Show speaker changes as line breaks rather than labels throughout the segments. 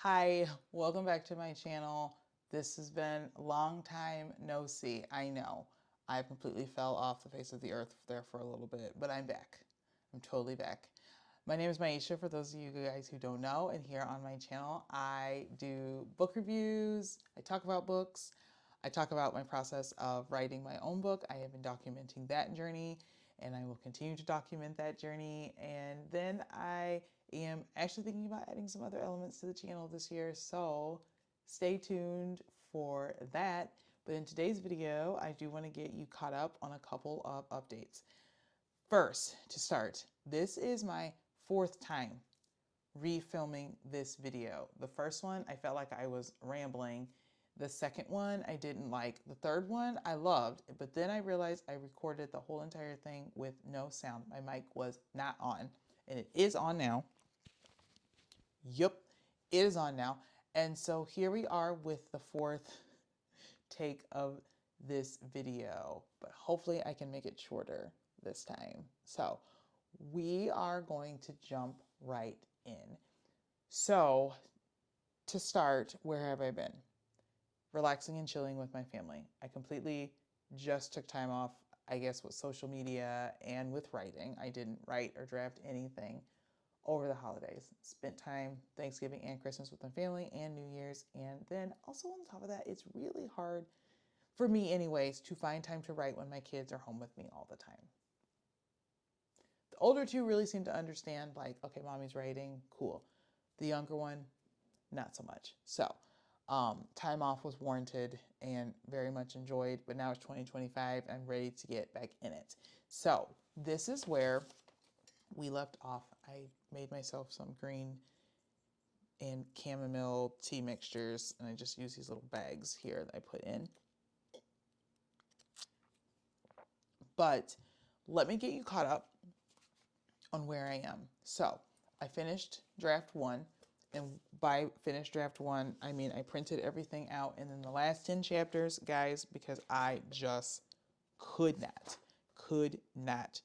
Hi, welcome back to my channel. This has been a long time no see. I know I completely fell off the face of the earth there for a little bit, but I'm back. I'm totally back. My name is Maisha, for those of you guys who don't know, and here on my channel I do book reviews, I talk about books, I talk about my process of writing my own book. I have been documenting that journey and I will continue to document that journey. And then I am actually thinking about adding some other elements to the channel this year, so stay tuned for that. But in today's video, I do want to get you caught up on a couple of updates. First, to start, this is my fourth time refilming this video. The first one, I felt like I was rambling. The second one, I didn't like. The third one, I loved. But then I realized I recorded the whole entire thing with no sound. My mic was not on. And it is on now. Yup, it is on now. And so here we are with the fourth take of this video. But hopefully I can make it shorter this time. So we are going to jump right in. So, to start, where have I been? Relaxing and chilling with my family. I completely just took time off, I guess, with social media and with writing. I didn't write or draft anything over the holidays. Spent time Thanksgiving and Christmas with my family and New Year's. And then also on top of that, it's really hard for me, anyways, to find time to write when my kids are home with me all the time. The older two really seem to understand, like, okay, mommy's writing, cool. The younger one, not so much. So, time off was warranted and very much enjoyed, but now it's 2025 and I'm ready to get back in it. So, this is where we left off. I made myself some green and chamomile tea mixtures, and I just use these little bags here that I put in. But let me get you caught up on where I am. So, I finished draft one. And by finished draft one, I mean I printed everything out. And then the last 10 chapters, guys, because I just could not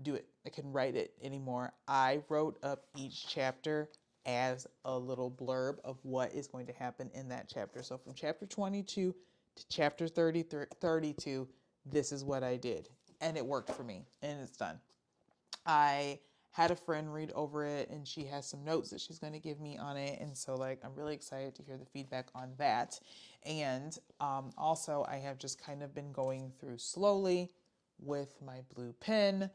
do it. I couldn't write it anymore. I wrote up each chapter as a little blurb of what is going to happen in that chapter. So from chapter 22 to chapter 32, this is what I did. And it worked for me. And it's done. I had a friend read over it and she has some notes that she's going to give me on it. And so, like, I'm really excited to hear the feedback on that. And also, I have just kind of been going through slowly with my blue pen,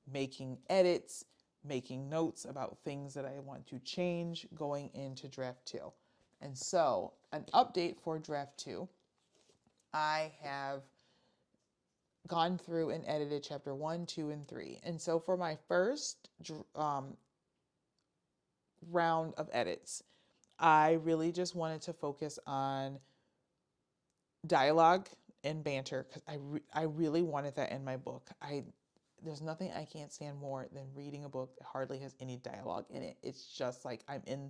making edits, making notes about things that I want to change going into draft two. And so, an update for draft two, I have gone through and edited chapter 1, 2, and 3. And so for my first round of edits, I really just wanted to focus on dialogue and banter because I really wanted that in my book. There's nothing I can't stand more than reading a book that hardly has any dialogue in it. It's just like I'm in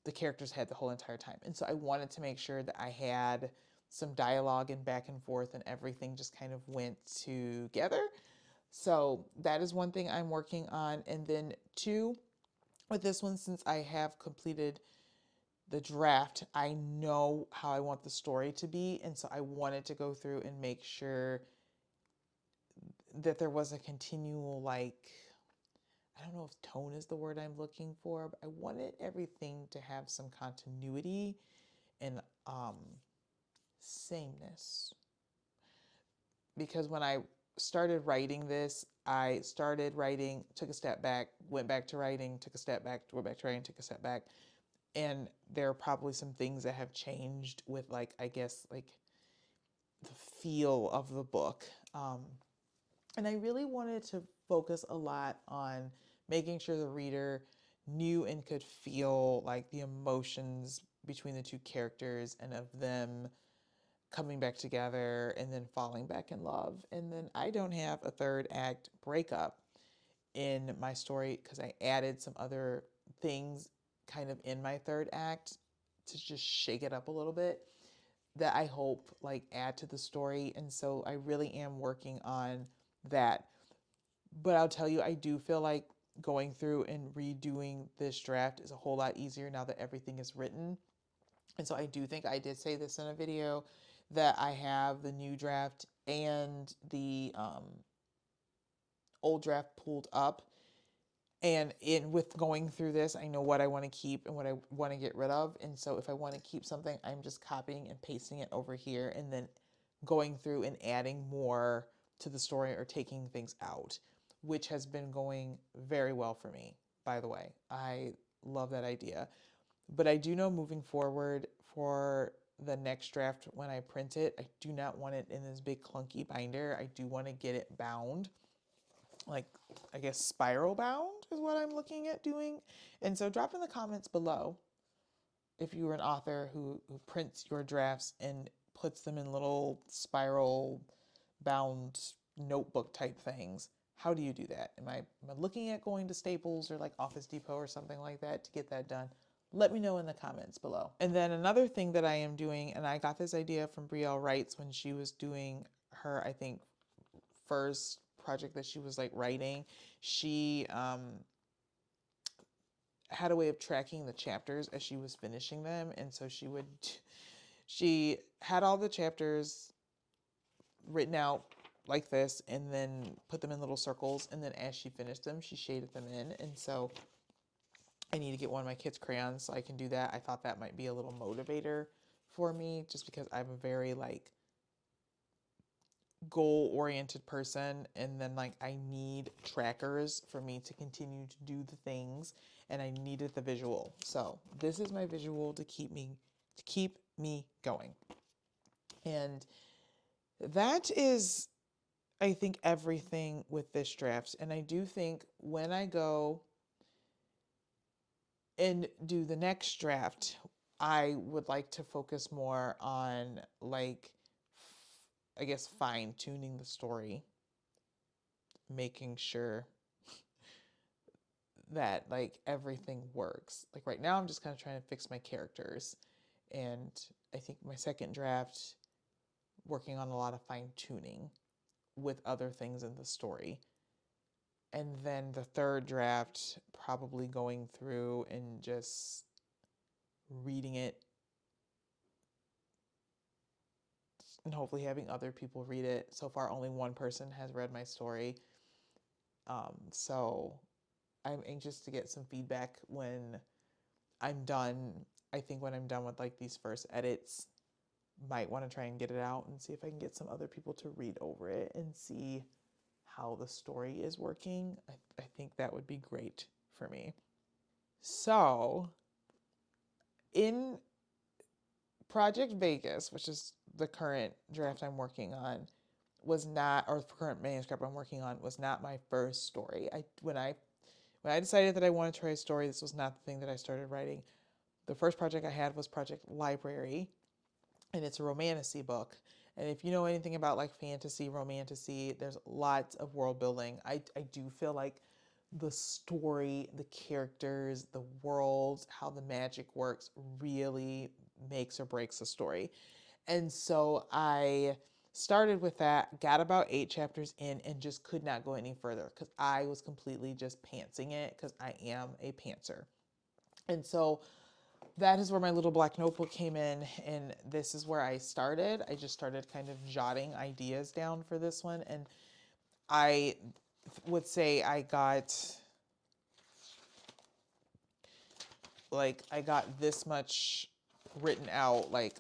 the character's head the whole entire time. And so I wanted to make sure that I had some dialogue and back and forth and everything just kind of went together. So that is one thing I'm working on. And then two, with this one, since I have completed the draft, I know how I want the story to be. And so I wanted to go through and make sure that there was a continual, like, I don't know if tone is the word I'm looking for, but I wanted everything to have some continuity and sameness. Because when I started writing this, I started writing, took a step back, went back to writing, took a step back, went back to writing, took a step back. And there are probably some things that have changed with, like, I guess, like the feel of the book. And I really wanted to focus a lot on making sure the reader knew and could feel like the emotions between the two characters and of them coming back together and then falling back in love. And then I don't have a third act breakup in my story because I added some other things kind of in my third act to just shake it up a little bit that I hope like add to the story. And so I really am working on that. But I'll tell you, I do feel like going through and redoing this draft is a whole lot easier now that everything is written. And so I do think I did say this in a video that I have the new draft and the old draft pulled up. And with going through this, I know what I want to keep and what I want to get rid of. And so if I want to keep something, I'm just copying and pasting it over here and then going through and adding more to the story or taking things out, which has been going very well for me, by the way. I love that idea. But I do know moving forward for the next draft when I print it, I do not want it in this big clunky binder. I do want to get it bound, like I guess spiral bound is what I'm looking at doing. And so drop in the comments below if you were an author who prints your drafts and puts them in little spiral bound notebook type things. How do you do that? Am I looking at going to Staples or like Office Depot or something like that to get that done? Let me know in the comments below. And then another thing that I am doing, and I got this idea from Brielle Wrights when she was doing her, I think, first project that she was like writing. She had a way of tracking the chapters as she was finishing them. And so she had all the chapters written out like this and then put them in little circles. And then as she finished them, she shaded them in. And so I need to get one of my kids' crayons so I can do that. I thought that might be a little motivator for me just because I'm a very like goal-oriented person, and then like I need trackers for me to continue to do the things, and I needed the visual. So this is my visual to keep me going. And that is, I think, everything with this draft. And I do think when I go and do the next draft, I would like to focus more on like I guess fine tuning the story, making sure that like everything works. Like right now I'm just kind of trying to fix my characters, and I think my second draft working on a lot of fine tuning with other things in the story. And then the third draft probably going through and just reading it and hopefully having other people read it. So far only one person has read my story. So I'm anxious to get some feedback when I'm done. I think when I'm done with like these first edits, might want to try and get it out and see if I can get some other people to read over it and see how the story is working. I think that would be great for me. So in Project Vegas, which is the current draft I'm working on, was not, or the current manuscript I'm working on was not my first story. When I decided that I wanted to write a story, this was not the thing that I started writing. The first project I had was Project Library, and it's a romantasy book. And if you know anything about like fantasy, romantasy, there's lots of world building. I do feel like the story, the characters, the worlds, how the magic works really makes or breaks the story. And so I started with that, got about 8 chapters in, and just could not go any further because I was completely just pantsing it because I am a pantser. And so that is where my little black notebook came in, and this is where I started. I just started kind of jotting ideas down for this one, and I would say I got this much written out, like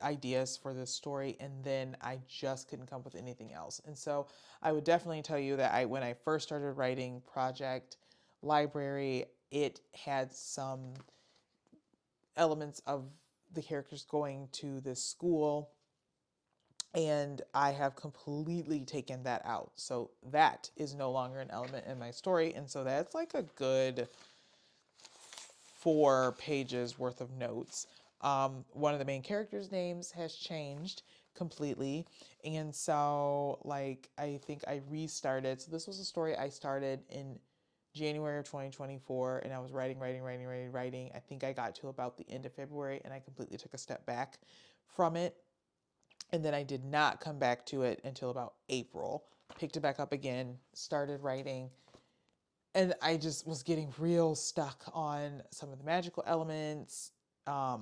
ideas for this story, and then I just couldn't come up with anything else. And so I would definitely tell you that when I first started writing Project Library, it had some elements of the characters going to this school, and I have completely taken that out. So that is no longer an element in my story, and so that's like a good 4 pages worth of notes. One of the main characters' names has changed completely, and so like I think I restarted. So this was a story I started in January of 2024, and I was writing. I think I got to about the end of February, and I completely took a step back from it. And then I did not come back to it until about April. Picked it back up again, started writing, And I just was getting real stuck on some of the magical elements, how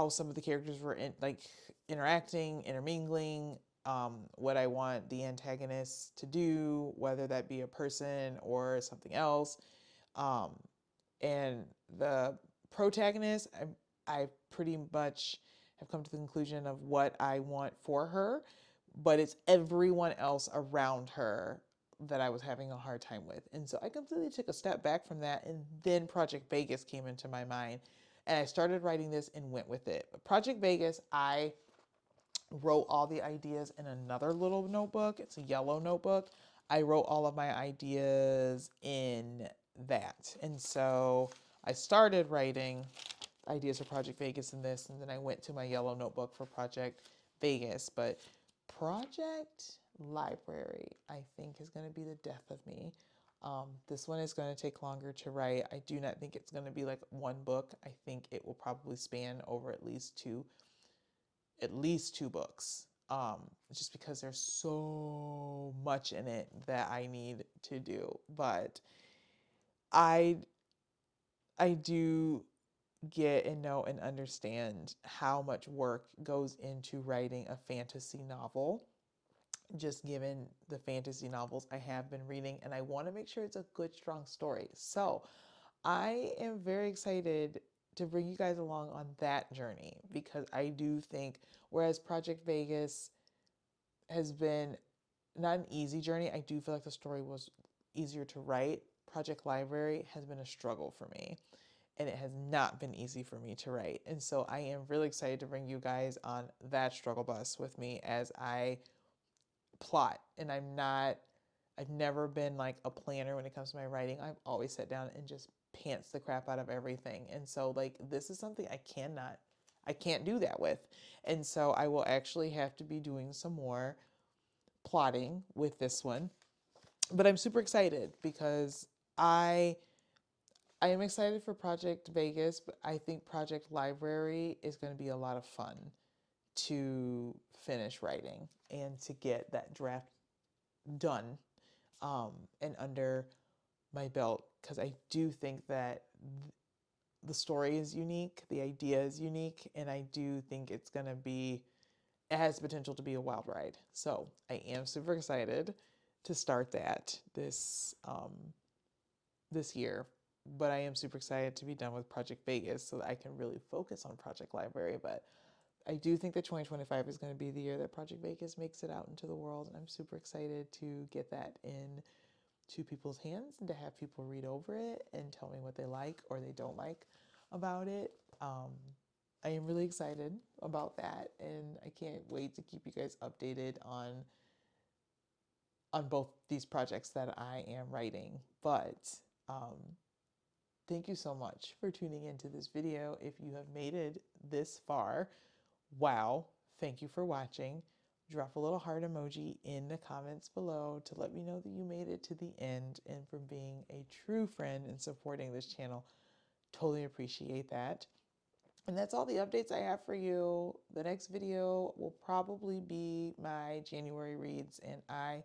some of the characters were interacting, intermingling, what I want the antagonist to do, whether that be a person or something else. And the protagonist, I pretty much have come to the conclusion of what I want for her, but it's everyone else around her that I was having a hard time with. And so I completely took a step back from that, and then Project Vegas came into my mind. And I started writing this and went with it. But Project Vegas, I wrote all the ideas in another little notebook. It's a yellow notebook. I wrote all of my ideas in that. And so I started writing ideas for Project Vegas in this, and then I went to my yellow notebook for Project Vegas. But Project Library, I think, is going to be the death of me. This one is going to take longer to write. I do not think it's going to be like one book. I think it will probably span over at least two books. Just because there's so much in it that I need to do. But I do get and know and understand how much work goes into writing a fantasy novel, just given the fantasy novels I have been reading, and I want to make sure it's a good, strong story. So I am very excited to bring you guys along on that journey, because I do think, whereas Project Vegas has been not an easy journey, I do feel like the story was easier to write. Project Library has been a struggle for me, and it has not been easy for me to write. And so I am really excited to bring you guys on that struggle bus with me as I plot. And I've never been like a planner when it comes to my writing. I've always sat down and just pants the crap out of everything. And so like this is something I can't do that with. And so I will actually have to be doing some more plotting with this one. But I'm super excited because I am excited for Project Vegas, but I think Project Library is going to be a lot of fun to finish writing and to get that draft done, and under my belt, because I do think that the story is unique, the idea is unique, and I do think it has potential to be a wild ride. So I am super excited to start that this year. But I am super excited to be done with Project Vegas so that I can really focus on Project Library. But I do think that 2025 is going to be the year that Project Vegas makes it out into the world. And I'm super excited to get that in to people's hands and to have people read over it and tell me what they like or they don't like about it. I am really excited about that, and I can't wait to keep you guys updated on both these projects that I am writing. But um, thank you so much for tuning into this video. If you have made it this far, wow, thank you for watching. Drop a little heart emoji in the comments below to let me know that you made it to the end, and for being a true friend and supporting this channel. Totally appreciate that. And that's all the updates I have for you. The next video will probably be my January reads, and I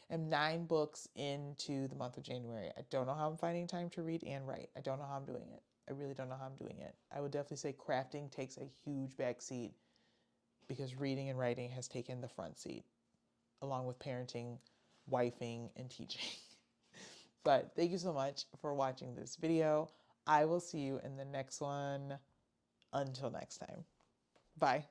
am 9 books into the month of January. I don't know how I'm finding time to read and write. I don't know how I'm doing it. I really don't know how I'm doing it. I would definitely say crafting takes a huge back seat because reading and writing has taken the front seat, along with parenting, wifing, and teaching. But thank you so much for watching this video. I will see you in the next one. Until next time. Bye.